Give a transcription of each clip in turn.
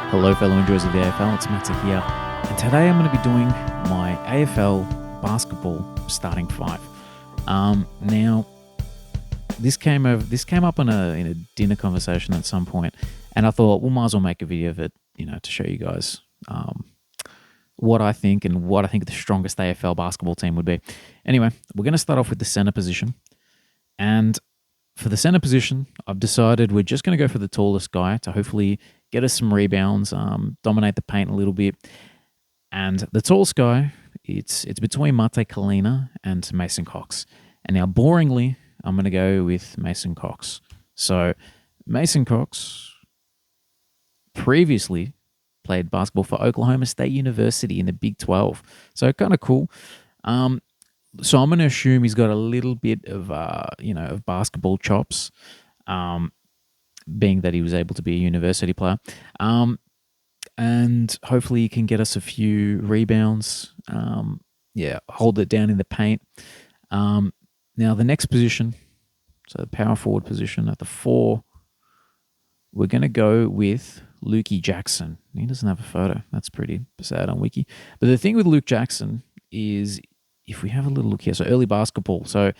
Hello, fellow enjoyers of the AFL. It's Matsa here, and today I'm going to be doing my AFL basketball starting five. Now, this came up in a dinner conversation at some point, and I thought, well, might as well make a video of it, to show you guys what I think and what I think the strongest AFL basketball team would be. Anyway, we're going to start off with the center position, and for the center position, I've decided we're just going to go for the tallest guy to hopefully get us some rebounds, dominate the paint a little bit. And the tallest guy, it's between Mate Kalina and Mason Cox. And now, boringly, I'm going to go with Mason Cox. So, Mason Cox previously played basketball for Oklahoma State University in the Big 12. So, kind of cool. So I'm going to assume he's got a little bit of, of basketball chops, being that he was able to be a university player. And hopefully he can get us a few rebounds. Hold it down in the paint. Now the next position, so the power forward position at the 4, we're going to go with Lukey Jackson. He doesn't have a photo. That's pretty sad on Wiki. But the thing with Luke Jackson is, if we have a little look here, so early basketball. So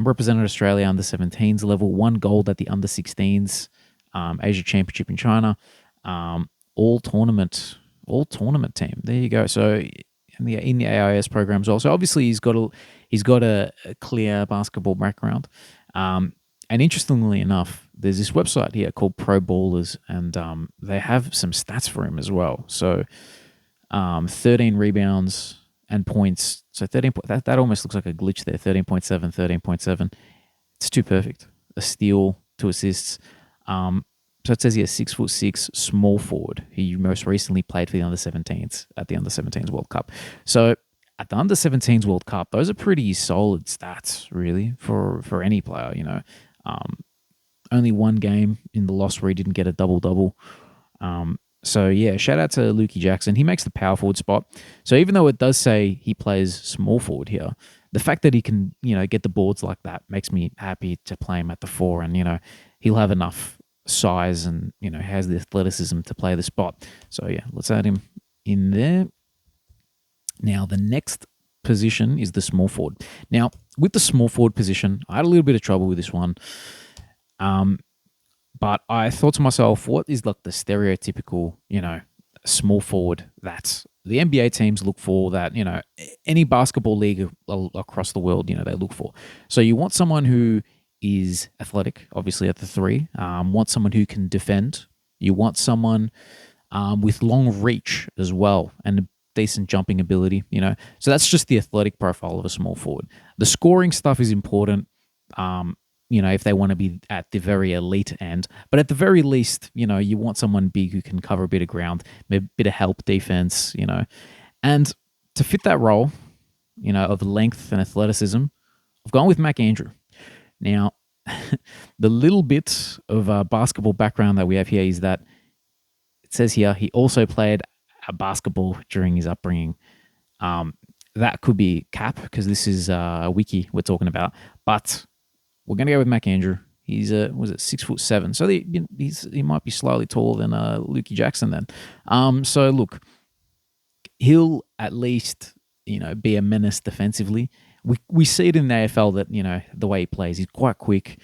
represented Australia under 17s level, won gold at the under 16s Asia Championship in China, all tournament team. There you go. So in the AIS program as well. So obviously he's got a clear basketball background. And interestingly enough, there's this website here called Pro Ballers, and they have some stats for him as well. So 13 rebounds and points. So 13. That almost looks like a glitch there. 13.7, 13.7. It's too perfect. A steal, 2 assists. So it says here 6'6", small forward. He most recently played for the under-17s at the under-17s World Cup. So at the under-17s World Cup, those are pretty solid stats, really, for any player. Only one game in the loss where he didn't get a double-double. So yeah, shout out to Lukey Jackson. He makes the power forward spot. So even though it does say he plays small forward here, the fact that he can, get the boards like that makes me happy to play him at the 4. And, he'll have enough size and, has the athleticism to play the spot. So yeah, let's add him in there. Now, the next position is the small forward. Now, with the small forward position, I had a little bit of trouble with this one. But I thought to myself, what is like the stereotypical, small forward that the NBA teams look for, that, any basketball league across the world, they look for. So you want someone who is athletic, obviously at the 3, want someone who can defend. You want someone with long reach as well and decent jumping ability, So that's just the athletic profile of a small forward. The scoring stuff is important. If they want to be at the very elite end. But at the very least, you want someone big who can cover a bit of ground, a bit of help defense, And to fit that role, of length and athleticism, I've gone with Mac Andrew. Now, the little bit of basketball background that we have here is that it says here he also played basketball during his upbringing. That could be cap, because this is a wiki we're talking about. But we're going to go with Mac Andrew. He's 6'7", so he might be slightly taller than Lukey Jackson then. So look, he'll at least be a menace defensively. We see it in the AFL that the way he plays, he's quite quick,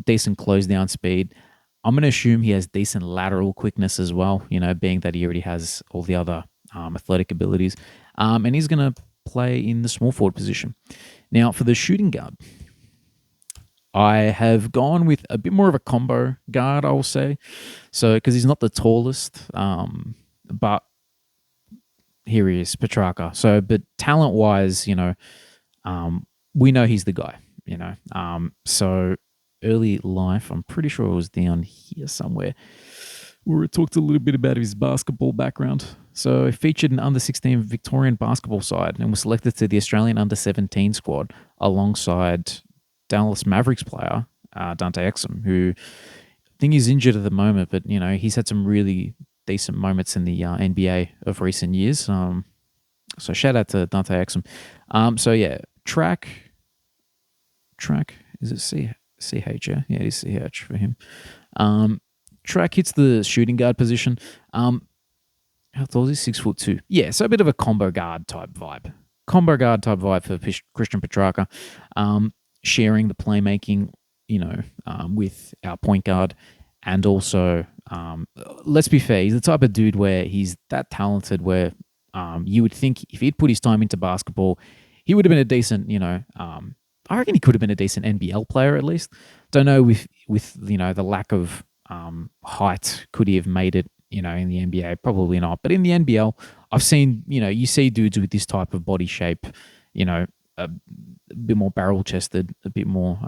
decent close down speed. I'm going to assume he has decent lateral quickness as well. Being that he already has all the other athletic abilities, and he's going to play in the small forward position. Now for the shooting guard, I have gone with a bit more of a combo guard, I will say. So, because he's not the tallest, but here he is, Petrarca. So, but talent-wise, we know he's the guy, So, early life, I'm pretty sure it was down here somewhere, where it talked a little bit about his basketball background. So, he featured an under-16 Victorian basketball side and was selected to the Australian under-17 squad alongside Dallas Mavericks player, Dante Exum, who I think he's injured at the moment, but, he's had some really decent moments in the NBA of recent years. So shout out to Dante Exum. So yeah, track, is it CH? Yeah, it is CH for him. track, hits the shooting guard position. How tall is he? 6'2". Yeah, so a bit of a combo guard type vibe. For Christian Petrarca, sharing the playmaking, with our point guard, and also, let's be fair, he's the type of dude where he's that talented where you would think if he'd put his time into basketball, he would have been a decent, I reckon he could have been a decent NBL player at least. Don't know with the lack of height, could he have made it, in the NBA? Probably not. But in the NBL, I've seen, you see dudes with this type of body shape, a bit more barrel chested, a bit more,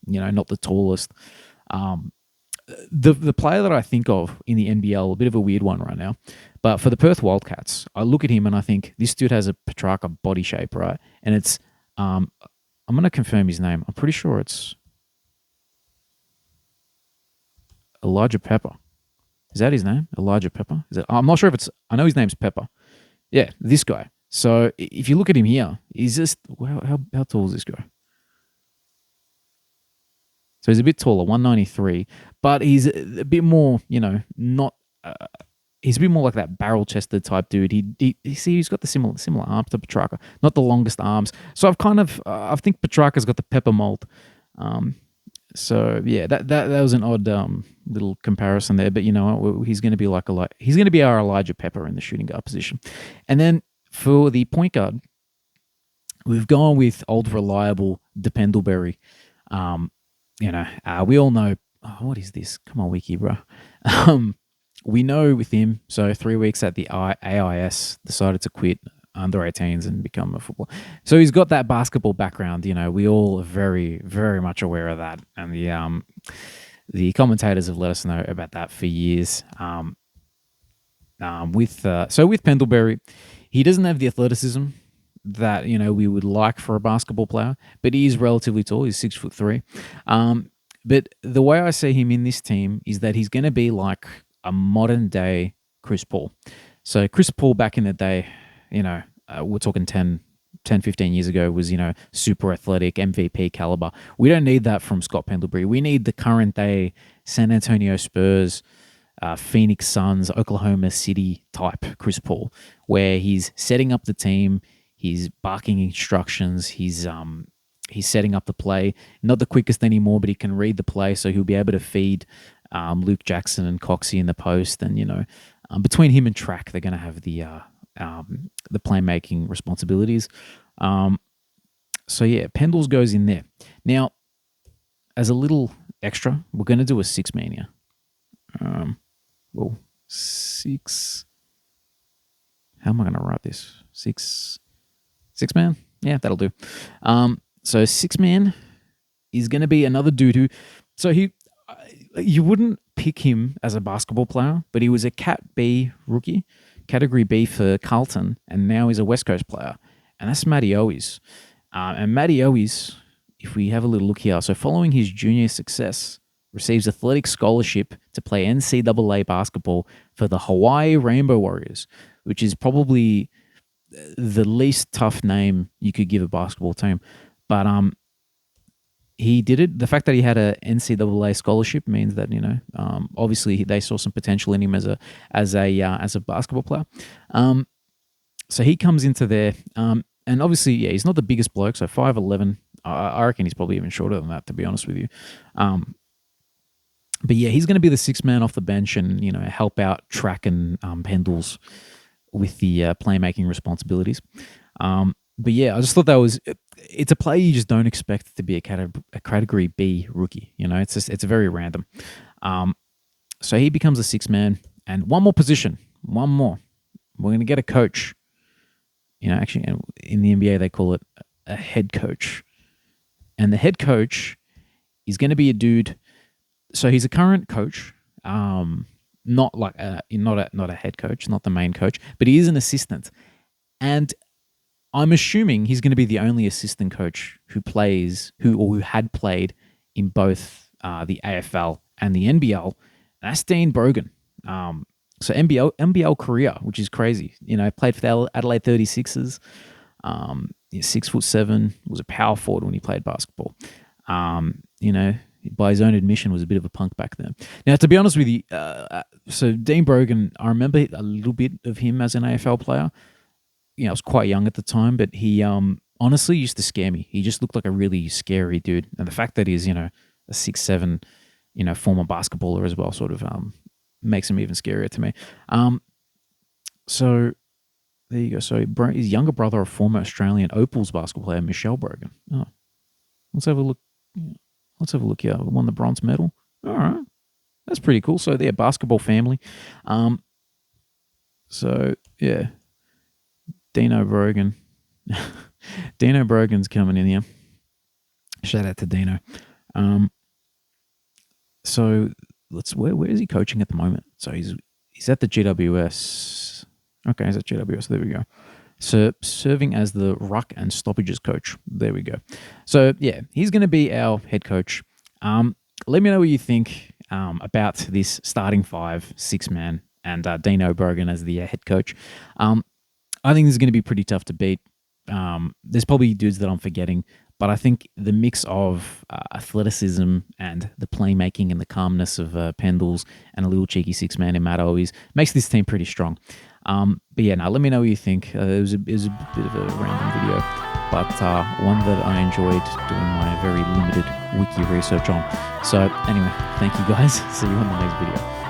not the tallest. The player that I think of in the NBL, a bit of a weird one right now, but for the Perth Wildcats, I look at him and I think this dude has a Petrarca body shape, right? And it's, I'm going to confirm his name. I'm pretty sure it's Elijah Pepper. Is that his name? Elijah Pepper? I'm not sure if it's, I know his name's Pepper. Yeah, this guy. So if you look at him here, he's just, how tall is this guy? So he's a bit taller, 193, but he's a bit more, not. He's a bit more like that barrel-chested type dude. He's got the similar arms to Petrarca, not the longest arms. So I think Petrarca's got the Pepper mold. So yeah, that was an odd little comparison there, but he's going to be he's going to be our Elijah Pepper in the shooting guard position. And then for the point guard, we've gone with old reliable Dependleberry. We all know. Oh, what is this? Come on, Wiki, bro. We know with him. So 3 weeks at the AIS, decided to quit under 18s and become a footballer. So he's got that basketball background. We all are very, very much aware of that, and the commentators have let us know about that for years. With Pendlebury, he doesn't have the athleticism that we would like for a basketball player, but he is relatively tall. He's 6'3". But the way I see him in this team is that he's going to be like a modern day Chris Paul. So Chris Paul back in the day, we're talking 10, 15 years ago, was, super athletic, MVP caliber. We don't need that from Scott Pendlebury. We need the current day San Antonio Spurs, Phoenix Suns, Oklahoma City type Chris Paul, where he's setting up the team, he's barking instructions, he's setting up the play. Not the quickest anymore, but he can read the play, so he'll be able to feed Luke Jackson and Coxie in the post. And between him and Track, they're going to have the playmaking responsibilities. So yeah, Pendles goes in there. Now, as a little extra, we're going to do a 6-man here. Six. How am I going to write this? Six man? Yeah, that'll do. So 6-man is going to be another dude who, you wouldn't pick him as a basketball player, but he was a Cat B rookie, Category B for Carlton, and now he's a West Coast player, and that's Matty Owies. And Matty Owies, if we have a little look here, so following his junior success, receives athletic scholarship to play NCAA basketball for the Hawaii Rainbow Warriors, which is probably the least tough name you could give a basketball team. But he did it. The fact that he had a NCAA scholarship means that obviously they saw some potential in him as a basketball player. So he comes into there, and obviously, yeah, he's not the biggest bloke. So 5'11". I reckon he's probably even shorter than that, to be honest with you. But yeah, he's going to be the 6-man off the bench and help out Track and Pendles with the playmaking responsibilities. But yeah, I just thought it's a player you just don't expect to be a Category B rookie. It's very random. So he becomes a 6-man, and one more position. We're going to get a coach. Actually, in the NBA they call it a head coach, and the head coach is going to be a dude. So he's a current coach, not a head coach, not the main coach, but he is an assistant, and I'm assuming he's going to be the only assistant coach who had played in both the AFL and the NBL. And that's Dean Brogan. So NBL career, which is crazy. Played for the Adelaide 36ers. 6'7", was a power forward when he played basketball. by his own admission, was a bit of a punk back then. Now, to be honest with you, so Dean Brogan, I remember a little bit of him as an AFL player. I was quite young at the time, but he honestly used to scare me. He just looked like a really scary dude. And the fact that he's, a 6'7", former basketballer as well sort of makes him even scarier to me. So there you go. So his younger brother, a former Australian Opals basketball player, Michelle Brogan. Oh, let's have a look. Let's have a look here. Won the bronze medal. All right. That's pretty cool. So they're a basketball family. So, yeah. Dino Brogan. Dino Brogan's coming in here. Shout out to Dino. So where is he coaching at the moment? So he's at the GWS. Okay, he's at GWS. There we go. So serving as the ruck and stoppages coach. There we go. So yeah, he's going to be our head coach. Let me know what you think about this starting 5, 6-man, and Dino Brogan as the head coach. I think this is going to be pretty tough to beat. There's probably dudes that I'm forgetting, but I think the mix of athleticism and the playmaking and the calmness of Pendles and a little cheeky 6-man in Matt Owies makes this team pretty strong. But yeah, now let me know what you think. It was a bit of a random video, but one that I enjoyed doing my very limited wiki research on. So anyway, thank you guys. See you on the next video.